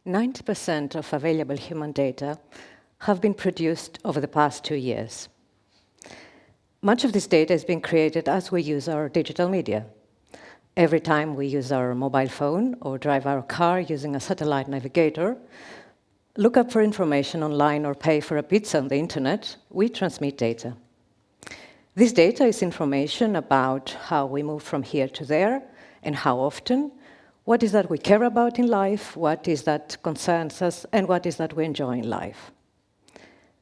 90% of available human data have been produced over the past 2 years. Much of this data is being created as we use our digital media. Every time we use our mobile phone or drive our car using a satellite navigator, look up for information online or pay for a pizza on the internet, we transmit data. This data is information about how we move from here to there and how often, what is that we care about in life, what is that concerns us, and what is that we enjoy in life.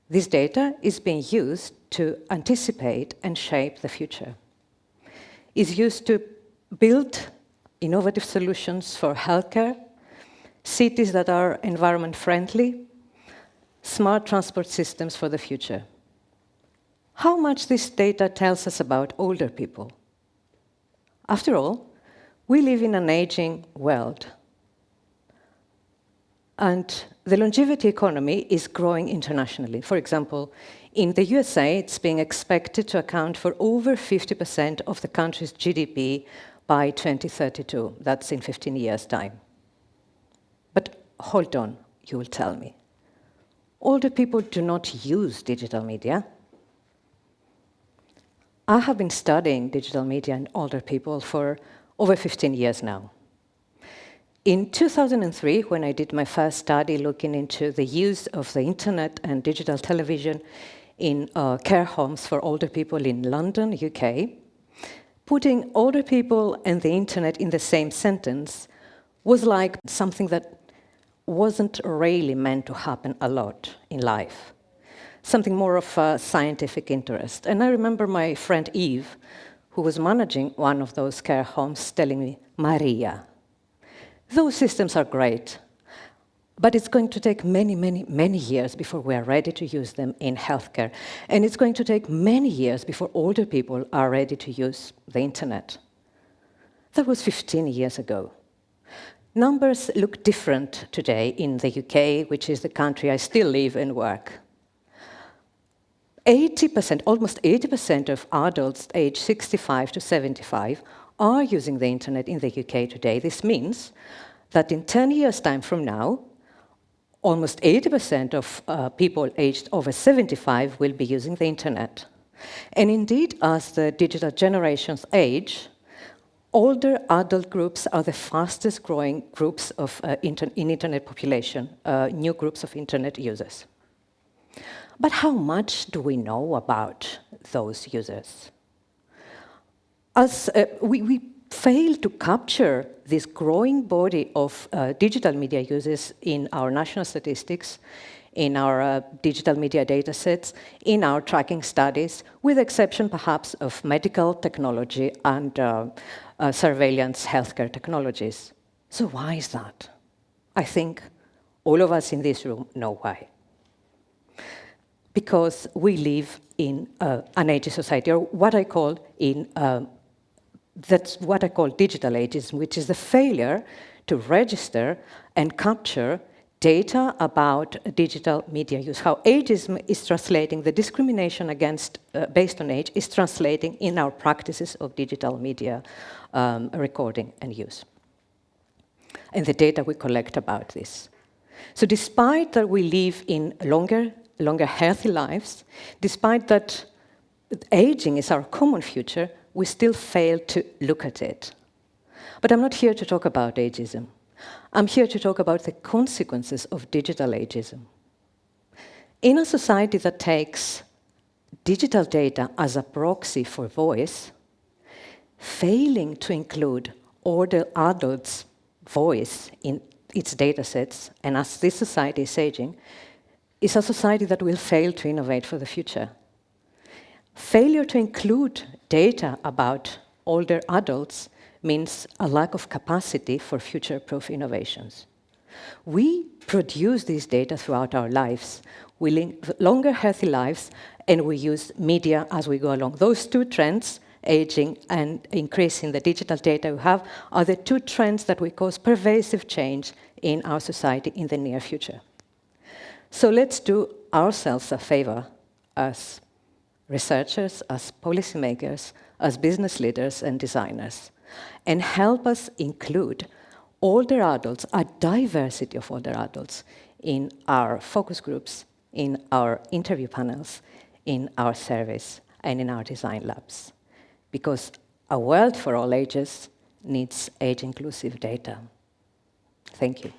This data is being used to anticipate and shape the future. It's used to build innovative solutions for healthcare, cities that are environment-friendly, smart transport systems for the future. How much this data tells us about older people? After all, we live in an aging world. And the longevity economy is growing internationally. For example, in the USA, it's being expected to account for over 50% of the country's GDP by 2032. That's in 15 years' time. But hold on, you will tell me. Older people do not use digital media. I have been studying digital media and older people for over 15 years now. In 2003, when I did my first study looking into the use of the internet and digital television in care homes for older people in London, UK, putting older people and the internet in the same sentence was like something that wasn't really meant to happen a lot in life, something more of a scientific interest. And I remember my friend Eve, who was managing one of those care homes, telling me, Maria, those systems are great, but it's going to take many, many, many years before we are ready to use them in healthcare. And it's going to take many years before older people are ready to use the internet. That was 15 years ago. Numbers look different today in the UK, which is the country I still live and work. 80%, almost 80% of adults aged 65 to 75 are using the internet in the UK today. This means that in 10 years' time from now, almost 80% of people aged over 75 will be using the internet. And indeed, as the digital generations age, older adult groups are the fastest growing groups of in internet population, new groups of internet users. But how much do we know about those users? As we fail to capture this growing body of digital media users in our national statistics, in our digital media data sets, in our tracking studies, with the exception perhaps of medical technology and surveillance healthcare technologies. So why is that? I think all of us in this room know why. Because we live in an ageist society, or what I call that's what I call digital ageism, which is the failure to register and capture data about digital media use. How ageism is translating, the discrimination against based on age is translating in our practices of digital media recording and use, and the data we collect about this. So despite that we live in longer healthy lives, despite that aging is our common future, we still fail to look at it. But I'm not here to talk about ageism. I'm here to talk about the consequences of digital ageism. In a society that takes digital data as a proxy for voice, failing to include older adults' voice in its data sets, and as this society is aging, is a society that will fail to innovate for the future. Failure to include data about older adults means a lack of capacity for future-proof innovations. We produce this data throughout our lives. We live longer, healthy lives, and we use media as we go along. Those two trends, aging and increasing the digital data we have, are the two trends that will cause pervasive change in our society in the near future. So let's do ourselves a favor as researchers, as policymakers, as business leaders and designers, and help us include older adults, a diversity of older adults in our focus groups, in our interview panels, in our surveys, and in our design labs. Because a world for all ages needs age-inclusive data. Thank you.